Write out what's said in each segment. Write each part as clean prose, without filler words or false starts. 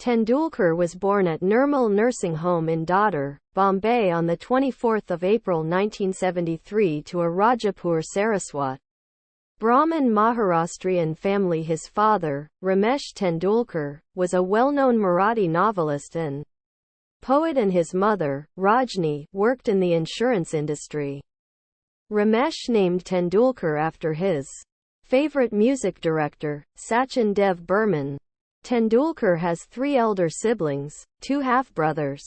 Tendulkar was born at Nirmal Nursing Home in Dadar, Bombay on 24 April 1973 to a Rajapur Saraswat Brahmin Maharashtrian family. His father, Ramesh Tendulkar, was a well-known Marathi novelist and poet, and his mother, Rajni, worked in the insurance industry. Ramesh named Tendulkar after his favorite music director, Sachin Dev Burman. Tendulkar has 3 elder siblings, 2 half-brothers,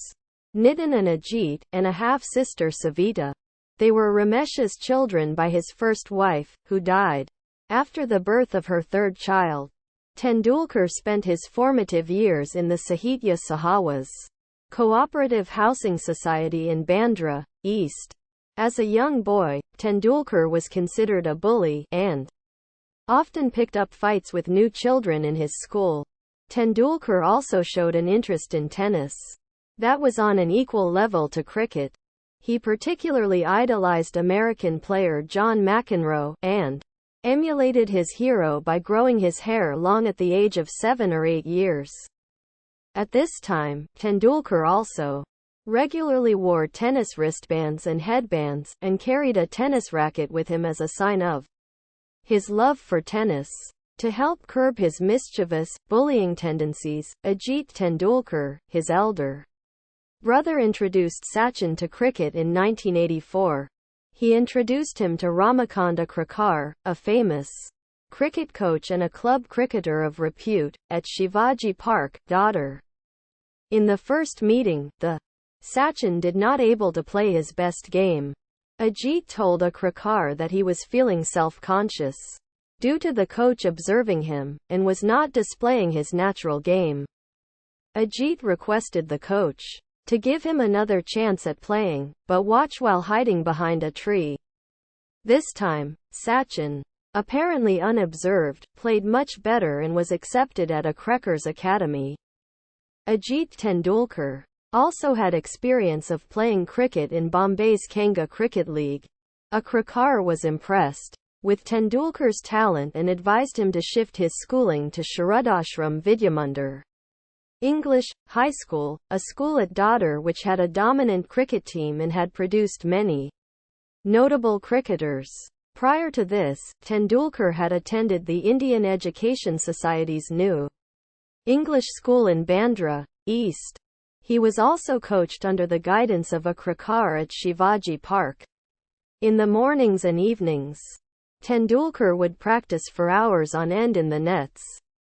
Nitin and Ajit, and a half-sister Savita. They were Ramesh's children by his first wife, who died after the birth of her 3rd child. Tendulkar spent his formative years in the Sahitya Sahawas Cooperative Housing Society in Bandra, East. As a young boy, Tendulkar was considered a bully, and often picked up fights with new children in his school. Tendulkar also showed an interest in tennis that was on an equal level to cricket. He particularly idolized American player John McEnroe, and emulated his hero by growing his hair long at the age of 7 or 8 years. At this time, Tendulkar also regularly wore tennis wristbands and headbands, and carried a tennis racket with him as a sign of his love for tennis. To help curb his mischievous, bullying tendencies, Ajit Tendulkar, his elder brother, introduced Sachin to cricket in 1984. He introduced him to Ramakanda Krakar, a famous cricket coach and a club cricketer of repute, at Shivaji Park, Dadar. In the first meeting, Sachin did not able to play his best game. Ajit told a Krakar that he was feeling self-conscious due to the coach observing him, and was not displaying his natural game. Ajit requested the coach to give him another chance at playing, but watch while hiding behind a tree. This time, Sachin, apparently unobserved, played much better and was accepted at a Krakars academy. Ajit Tendulkar also had experience of playing cricket in Bombay's Kanga Cricket League. A Krakar was impressed with Tendulkar's talent and advised him to shift his schooling to Sharudashram Vidyamandir English High School, a school at Dadar which had a dominant cricket team and had produced many notable cricketers. Prior to this, Tendulkar had attended the Indian Education Society's New English School in Bandra, East. He was also coached under the guidance of a Krakar at Shivaji Park. In the mornings and evenings, Tendulkar would practice for hours on end in the nets.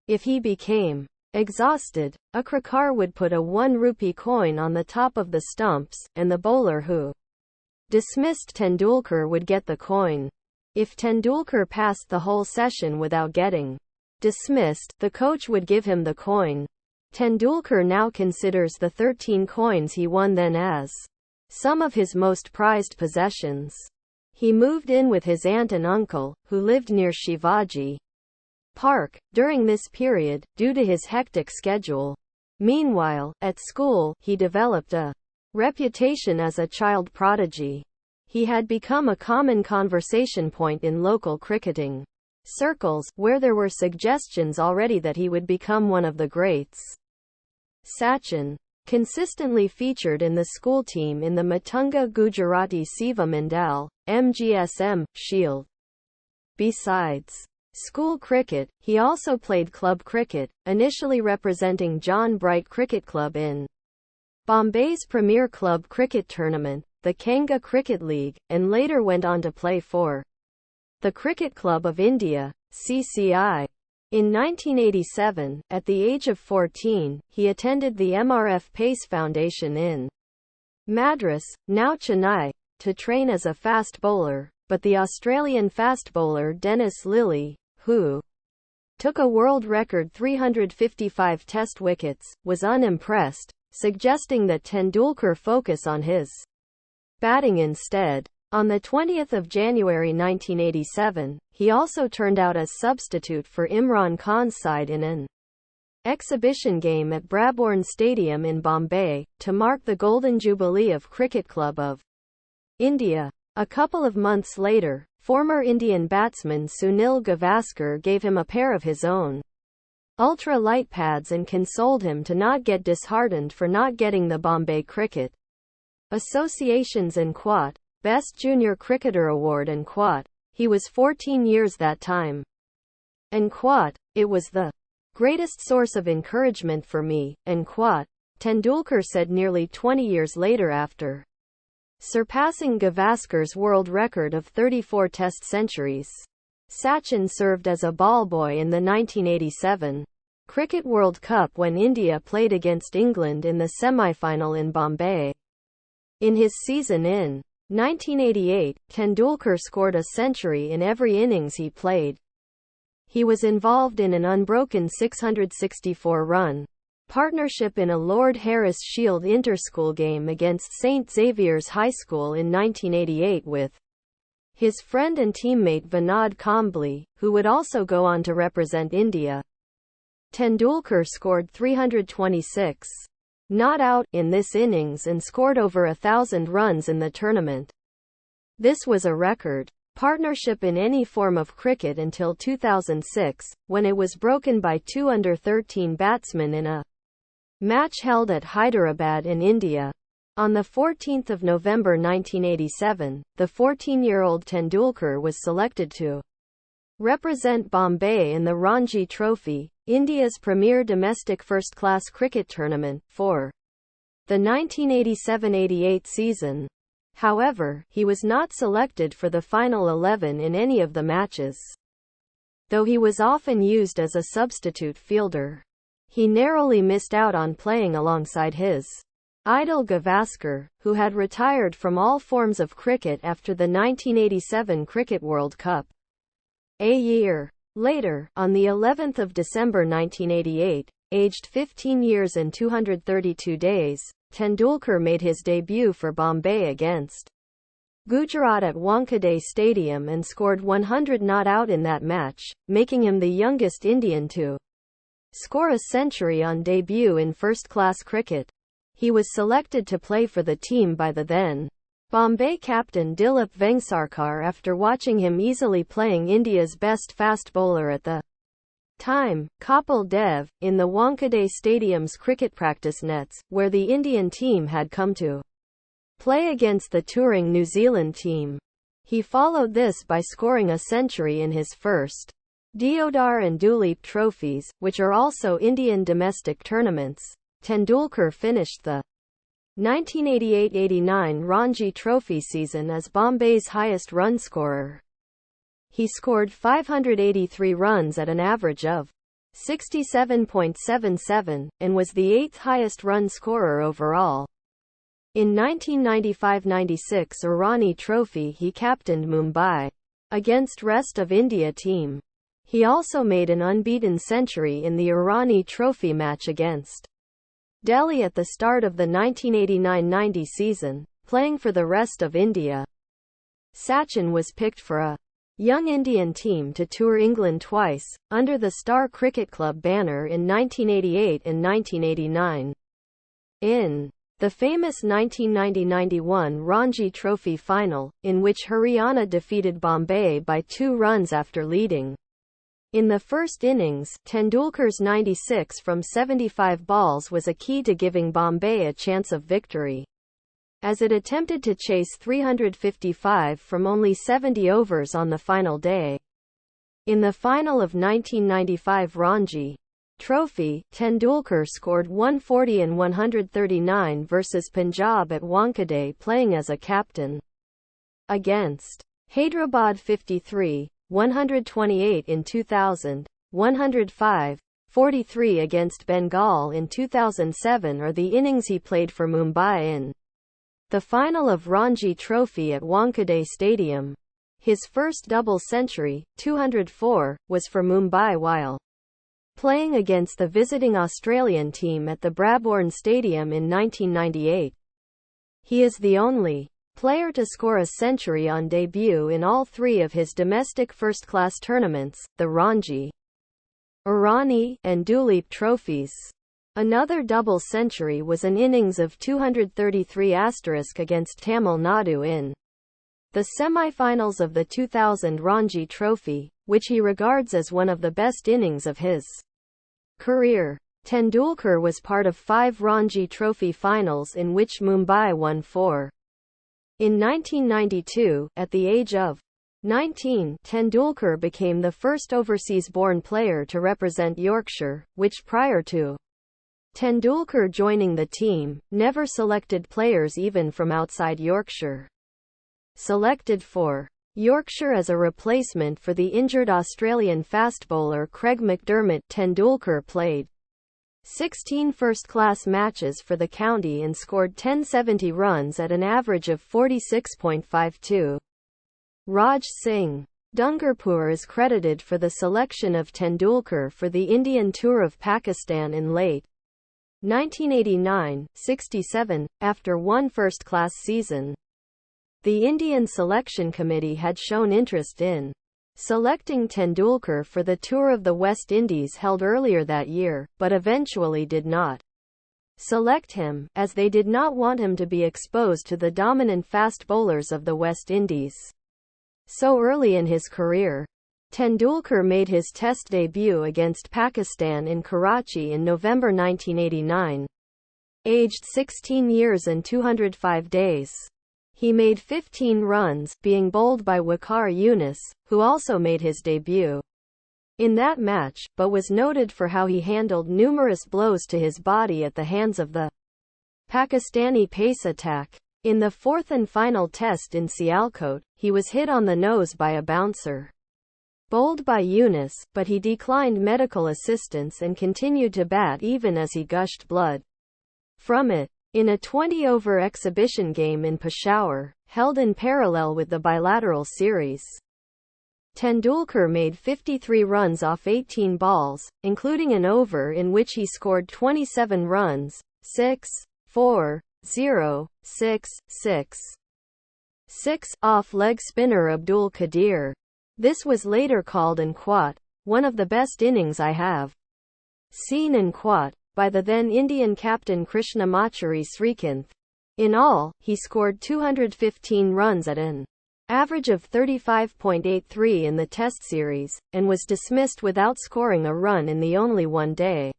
If he became exhausted, a Krakar would put a 1 rupee coin on the top of the stumps, and the bowler who dismissed Tendulkar would get the coin. If Tendulkar passed the whole session without getting dismissed, the coach would give him the coin. Tendulkar now considers the 13 coins he won then as some of his most prized possessions. He moved in with his aunt and uncle, who lived near Shivaji Park, during this period, due to his hectic schedule. Meanwhile, at school, he developed a reputation as a child prodigy. He had become a common conversation point in local cricketing circles, where there were suggestions already that he would become one of the greats. Sachin consistently featured in the school team in the Matunga Gujarati Seva Mandal, MGSM, Shield. Besides school cricket, he also played club cricket, initially representing John Bright Cricket Club in Bombay's premier club cricket tournament, the Kanga Cricket League, and later went on to play for the Cricket Club of India, CCI. In 1987, at the age of 14, he attended the MRF Pace Foundation in Madras, now Chennai, to train as a fast bowler, but the Australian fast bowler Dennis Lillee, who took a world record 355 test wickets, was unimpressed, suggesting that Tendulkar focus on his batting instead. On 20 January 1987, he also turned out as substitute for Imran Khan's side in an exhibition game at Brabourne Stadium in Bombay, to mark the Golden Jubilee of Cricket Club of India. A couple of months later, former Indian batsman Sunil Gavaskar gave him a pair of his own ultra-light pads and consoled him to not get disheartened for not getting the Bombay Cricket Association's NQAT Best Junior Cricketer Award. NQAT. He was 14 years that time. NQAT. It was the greatest source of encouragement for me. NQAT. Tendulkar said nearly 20 years later after surpassing Gavaskar's world record of 34 Test centuries. Sachin served as a ball boy in the 1987 Cricket World Cup when India played against England in the semi-final in Bombay. In his season in 1988, Tendulkar scored a century in every innings he played. He was involved in an unbroken 664-run partnership in a Lord Harris Shield inter-school game against St. Xavier's High School in 1988 with his friend and teammate Vinod Kambli, who would also go on to represent India. Tendulkar scored 326 not out in this innings and scored over 1,000 runs in the tournament. This was a record partnership in any form of cricket until 2006, when it was broken by two under-13 batsmen in a match held at Hyderabad in India. On 14 November 1987, the 14-year-old Tendulkar was selected to represent Bombay in the Ranji Trophy, India's premier domestic first-class cricket tournament, for the 1987-88 season. However, he was not selected for the final 11 in any of the matches, though he was often used as a substitute fielder. He narrowly missed out on playing alongside his idol Gavaskar, who had retired from all forms of cricket after the 1987 Cricket World Cup. A year later, on the 11th of December 1988, aged 15 years and 232 days, Tendulkar made his debut for Bombay against Gujarat at Wankhede Stadium and scored 100 not out in that match, making him the youngest Indian to score a century on debut in first-class cricket. He was selected to play for the team by the then Bombay captain Dilip Vengsarkar after watching him easily playing India's best fast bowler at the time, Kapil Dev, in the Wankhede Stadium's cricket practice nets, where the Indian team had come to play against the touring New Zealand team. He followed this by scoring a century in his first Deodar and Duleep trophies, which are also Indian domestic tournaments. Tendulkar finished the 1988-89 Ranji Trophy season as Bombay's highest run scorer. He scored 583 runs at an average of 67.77, and was the 8th highest run scorer overall. In 1995-96 Irani Trophy he captained Mumbai against rest of India team. He also made an unbeaten century in the Irani Trophy match against Delhi at the start of the 1989-90 season, playing for the rest of India. Sachin was picked for a young Indian team to tour England twice, under the Star Cricket Club banner in 1988 and 1989. In the famous 1990-91 Ranji Trophy final, in which Haryana defeated Bombay by 2 runs after leading in the first innings, Tendulkar's 96 from 75 balls was a key to giving Bombay a chance of victory, as it attempted to chase 355 from only 70 overs on the final day. In the final of 1995 Ranji Trophy, Tendulkar scored 140 and 139 versus Punjab at Wankhede playing as a captain against Hyderabad 53, 128 in 2000, 105, 43 against Bengal in 2007 are the innings he played for Mumbai in the final of Ranji Trophy at Wankhede Stadium. His first double century, 204, was for Mumbai while playing against the visiting Australian team at the Brabourne Stadium in 1998. He is the only player to score a century on debut in all 3 of his domestic first-class tournaments, the Ranji, Irani, and Duleep trophies. Another double century was an innings of 233 against Tamil Nadu in the semi-finals of the 2000 Ranji Trophy, which he regards as one of the best innings of his Career. Tendulkar was part of 5 Ranji Trophy finals in which Mumbai won 4. In 1992, at the age of 19, Tendulkar became the first overseas-born player to represent Yorkshire, which prior to Tendulkar joining the team, never selected players even from outside Yorkshire. Selected for Yorkshire as a replacement for the injured Australian fast bowler Craig McDermott, Tendulkar played 16 first-class matches for the county and scored 1070 runs at an average of 46.52. Raj Singh Dungarpur is credited for the selection of Tendulkar for the Indian tour of Pakistan in late 1989-67, after one first-class season. The Indian selection committee had shown interest in selecting Tendulkar for the Tour of the West Indies held earlier that year, but eventually did not select him, as they did not want him to be exposed to the dominant fast bowlers of the West Indies. So early in his career, Tendulkar made his Test debut against Pakistan in Karachi in November 1989. Aged 16 years and 205 days. He made 15 runs, being bowled by Waqar Younis, who also made his debut in that match, but was noted for how he handled numerous blows to his body at the hands of the Pakistani pace attack. In the 4th and final test in Sialkot, he was hit on the nose by a bouncer bowled by Younis, but he declined medical assistance and continued to bat even as he gushed blood from it. In a 20-over exhibition game in Peshawar, held in parallel with the bilateral series, Tendulkar made 53 runs off 18 balls, including an over in which he scored 27 runs, 6, 4, 0, 6, 6, 6, off leg spinner Abdul Qadir. This was later called an quat, one of the best innings I have seen in quat, by the then Indian captain Krishnamachari Srikanth. In all, he scored 215 runs at an average of 35.83 in the Test series, and was dismissed without scoring a run in the only one-day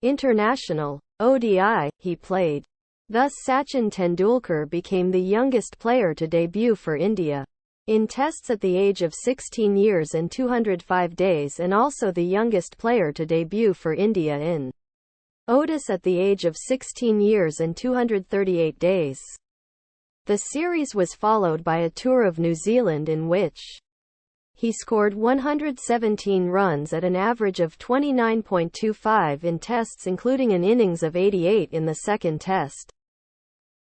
international (ODI) he played. Thus Sachin Tendulkar became the youngest player to debut for India in Tests at the age of 16 years and 205 days, and also the youngest player to debut for India in ODIs at the age of 16 years and 238 days. The series was followed by a tour of New Zealand in which he scored 117 runs at an average of 29.25 in tests, including an innings of 88 in the second test.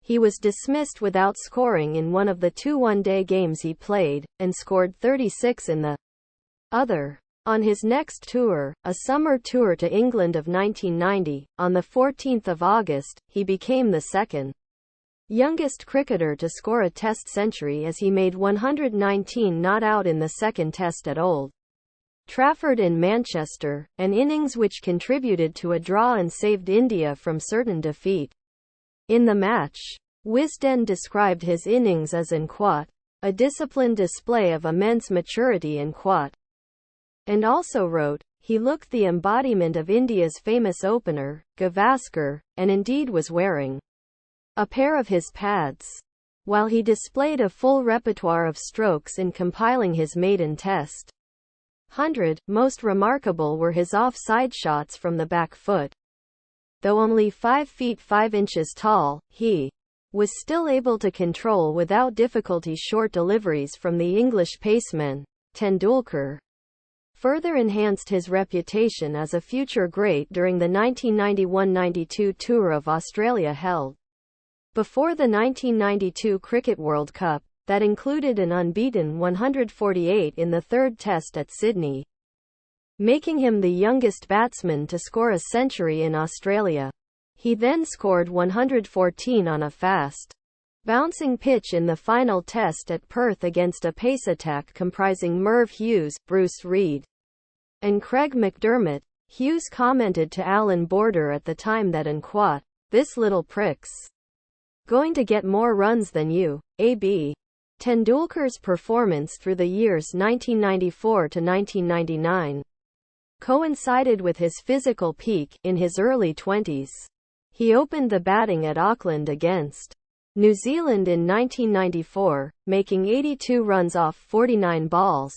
He was dismissed without scoring in one of the 2 one-day games he played, and scored 36 in the other. On his next tour, a summer tour to England of 1990, on 14 August, he became the second youngest cricketer to score a Test century, as he made 119 not out in the second Test at Old Trafford in Manchester, an innings which contributed to a draw and saved India from certain defeat in the match. Wisden described his innings as an quat, a disciplined display of immense maturity in quat, and also wrote, he looked the embodiment of India's famous opener, Gavaskar, and indeed was wearing a pair of his pads. While he displayed a full repertoire of strokes in compiling his maiden Test 100, most remarkable were his off-side shots from the back foot. Though only 5 feet 5 inches tall, he was still able to control without difficulty short deliveries from the English paceman. Tendulkar further enhanced his reputation as a future great during the 1991-92 tour of Australia held before the 1992 Cricket World Cup, that included an unbeaten 148 in the third Test at Sydney, making him the youngest batsman to score a century in Australia. He then scored 114 on a fast bouncing pitch in the final Test at Perth against a pace attack comprising Merv Hughes, Bruce Reid, and Craig McDermott. Hughes commented to Alan Border at the time that an quat, this little prick's going to get more runs than you, AB. Tendulkar's performance through the years 1994 to 1999 coincided with his physical peak in his early 20s. He opened the batting at Auckland against New Zealand in 1994, making 82 runs off 49 balls.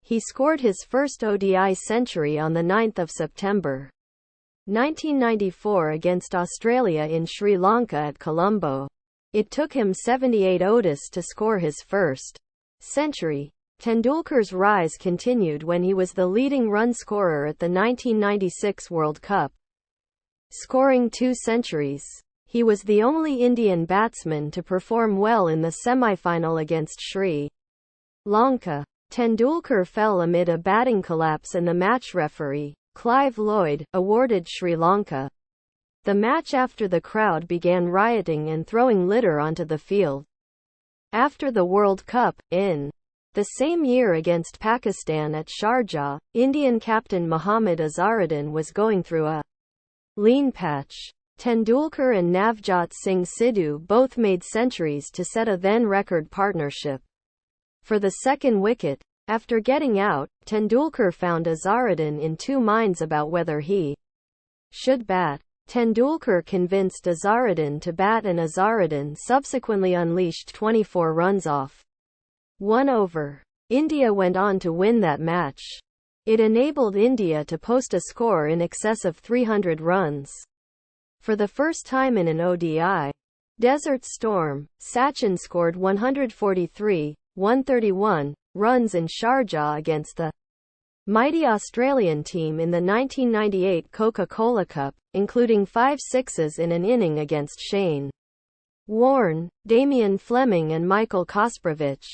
He scored his first ODI century on 9 September 1994 against Australia in Sri Lanka at Colombo. It took him 78 ODIs to score his first century. Tendulkar's rise continued when he was the leading run scorer at the 1996 World Cup, scoring 2 centuries. He was the only Indian batsman to perform well in the semi-final against Sri Lanka. Tendulkar fell amid a batting collapse and the match referee, Clive Lloyd, awarded Sri Lanka the match after the crowd began rioting and throwing litter onto the field. After the World Cup, in the same year against Pakistan at Sharjah, Indian captain Mohammad Azharuddin was going through a lean patch. Tendulkar and Navjot Singh Sidhu both made centuries to set a then-record partnership for the second wicket. After getting out, Tendulkar found Azharuddin in two minds about whether he should bat. Tendulkar convinced Azharuddin to bat and Azharuddin subsequently unleashed 24 runs off 1 over. India went on to win that match. It enabled India to post a score in excess of 300 runs. For the first time in an ODI Desert Storm, Sachin scored 143, 131 runs in Sharjah against the mighty Australian team in the 1998 Coca-Cola Cup, including 5 sixes in an inning against Shane Warne, Damien Fleming and Michael Kasprowicz.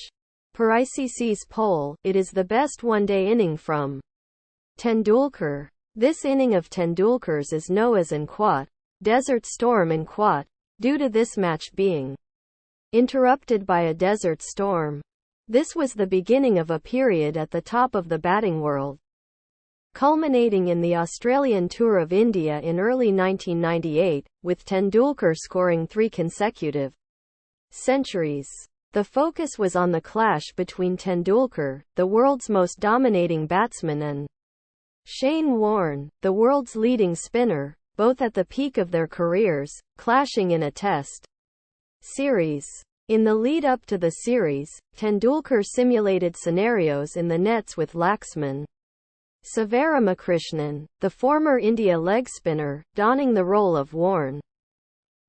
Per ICC's poll, it is the best one-day inning from Tendulkar. This inning of Tendulkar's is known as an quat, Desert Storm and quat, due to this match being interrupted by a desert storm. This was the beginning of a period at the top of the batting world, culminating in the Australian Tour of India in early 1998, with Tendulkar scoring 3 consecutive centuries. The focus was on the clash between Tendulkar, the world's most dominating batsman, and Shane Warne, the world's leading spinner, both at the peak of their careers, clashing in a test series. In the lead-up to the series, Tendulkar simulated scenarios in the nets with Laxman Sivaramakrishnan, the former India leg spinner, donning the role of Warne.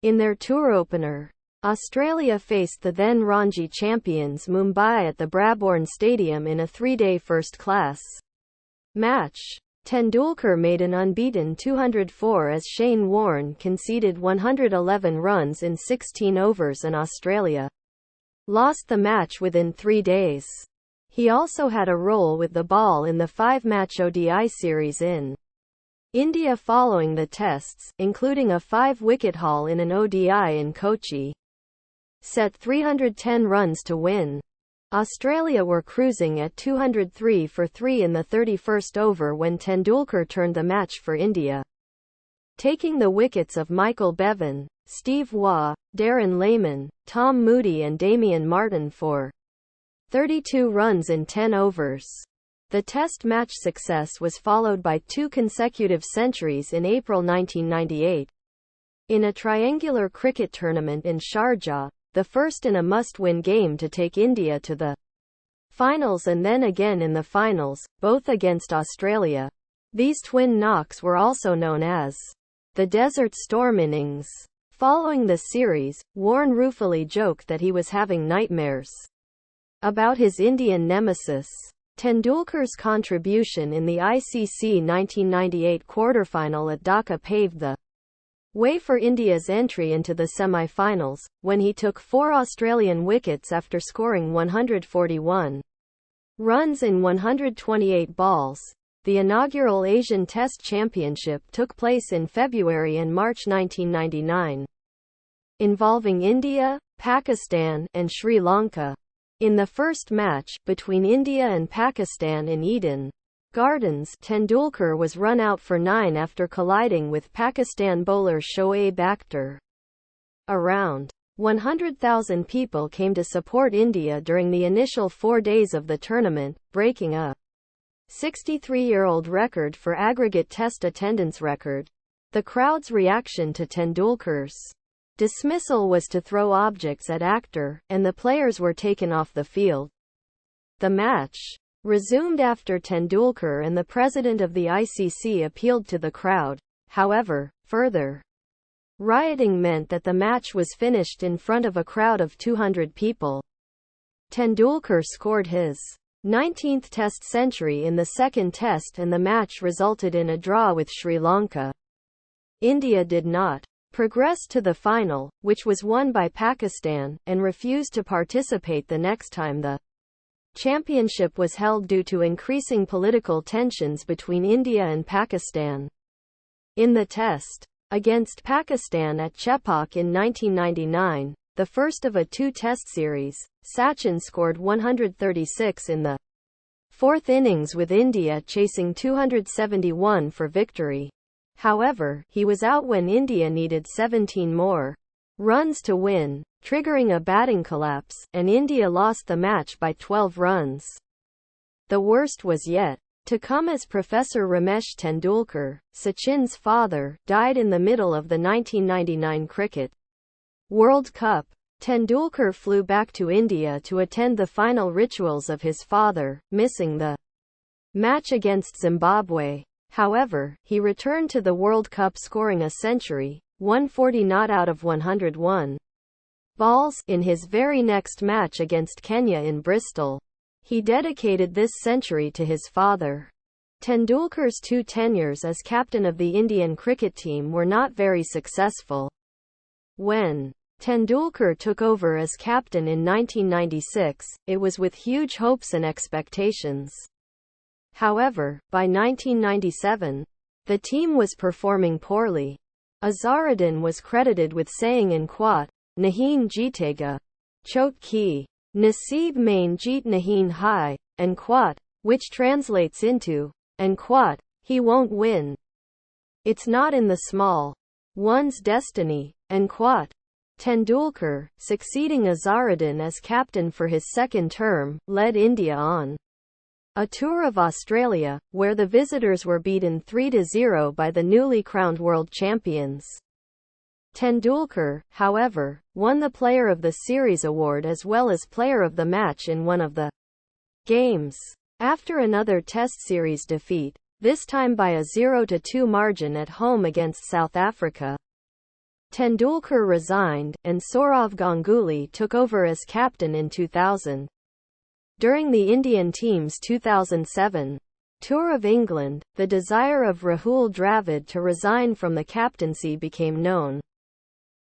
In their tour opener, Australia faced the then Ranji champions Mumbai at the Brabourne Stadium in a 3-day first-class match. Tendulkar made an unbeaten 204 as Shane Warne conceded 111 runs in 16 overs and Australia lost the match within 3 days. He also had a role with the ball in the 5-match ODI series in India following the tests, including a 5-wicket haul in an ODI in Kochi. Set 310 runs to win. Australia were cruising at 203 for 3 in the 31st over when Tendulkar turned the match for India, taking the wickets of Michael Bevan, Steve Waugh, Darren Lehmann, Tom Moody and Damien Martyn for 32 runs in 10 overs. The Test match success was followed by 2 consecutive centuries in April 1998. In a triangular cricket tournament in Sharjah, the first in a must-win game to take India to the finals and then again in the finals, both against Australia. These twin knocks were also known as the Desert Storm innings. Following the series, Warne ruefully joked that he was having nightmares about his Indian nemesis. Tendulkar's contribution in the ICC 1998 quarterfinal at Dhaka paved the way for India's entry into the semi-finals, when he took 4 Australian wickets after scoring 141 runs in 128 balls. The inaugural Asian Test Championship took place in February and March 1999, involving India, Pakistan, and Sri Lanka. In the first match, between India and Pakistan in Eden Gardens, Tendulkar was run out for 9 after colliding with Pakistan bowler Shoaib Akhtar. Around 100,000 people came to support India during the initial 4 days of the tournament, breaking a 63-year-old record for aggregate test attendance record. The crowd's reaction to Tendulkar's dismissal was to throw objects at actor, and the players were taken off the field. The match resumed after Tendulkar and the president of the ICC appealed to the crowd. However, further rioting meant that the match was finished in front of a crowd of 200 people. Tendulkar scored his 19th Test century in the second Test and the match resulted in a draw with Sri Lanka. India did not progress to the final, which was won by Pakistan, and refused to participate the next time the championship was held due to increasing political tensions between India and Pakistan. In the Test against Pakistan at Chepauk in 1999, the first of a two-test series, Sachin scored 136 in the fourth innings with India chasing 271 for victory. However, he was out when India needed 17 more runs to win, triggering a batting collapse, and India lost the match by 12 runs. The worst was yet to come as Professor Ramesh Tendulkar, Sachin's father, died in the middle of the 1999 Cricket World Cup. Tendulkar flew back to India to attend the final rituals of his father, missing the match against Zimbabwe. However, he returned to the World Cup scoring a century, 140 not out of 101 balls, in his very next match against Kenya in Bristol. He dedicated this century to his father. Tendulkar's two tenures as captain of the Indian cricket team were not very successful. When Tendulkar took over as captain in 1996, it was with huge hopes and expectations. However, by 1997, the team was performing poorly. Azharuddin was credited with saying in quote, "Nahin jeetega. Chot ki. Naseeb main jeet nahin hai," end quote, which translates into, end quote, "He won't win. It's not in the small one's destiny," end quote. Tendulkar, succeeding Azharuddin as captain for his second term, led India on a tour of Australia, where the visitors were beaten 3-0 by the newly crowned world champions. Tendulkar, however, won the Player of the Series award as well as Player of the Match in one of the games. After another Test series defeat, this time by a 0-2 margin at home against South Africa, Tendulkar resigned, and Sourav Ganguly took over as captain in 2000. During the Indian team's 2007 Tour of England, the desire of Rahul Dravid to resign from the captaincy became known.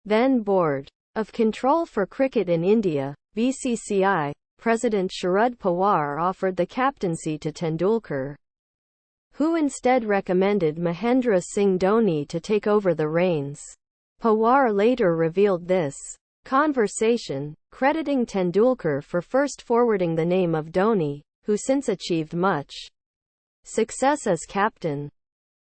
Then Board of Control for Cricket in India, BCCI, President Sharad Pawar offered the captaincy to Tendulkar, who instead recommended Mahendra Singh Dhoni to take over the reins. Pawar later revealed this conversation, crediting Tendulkar for first forwarding the name of Dhoni, who since achieved much success as captain.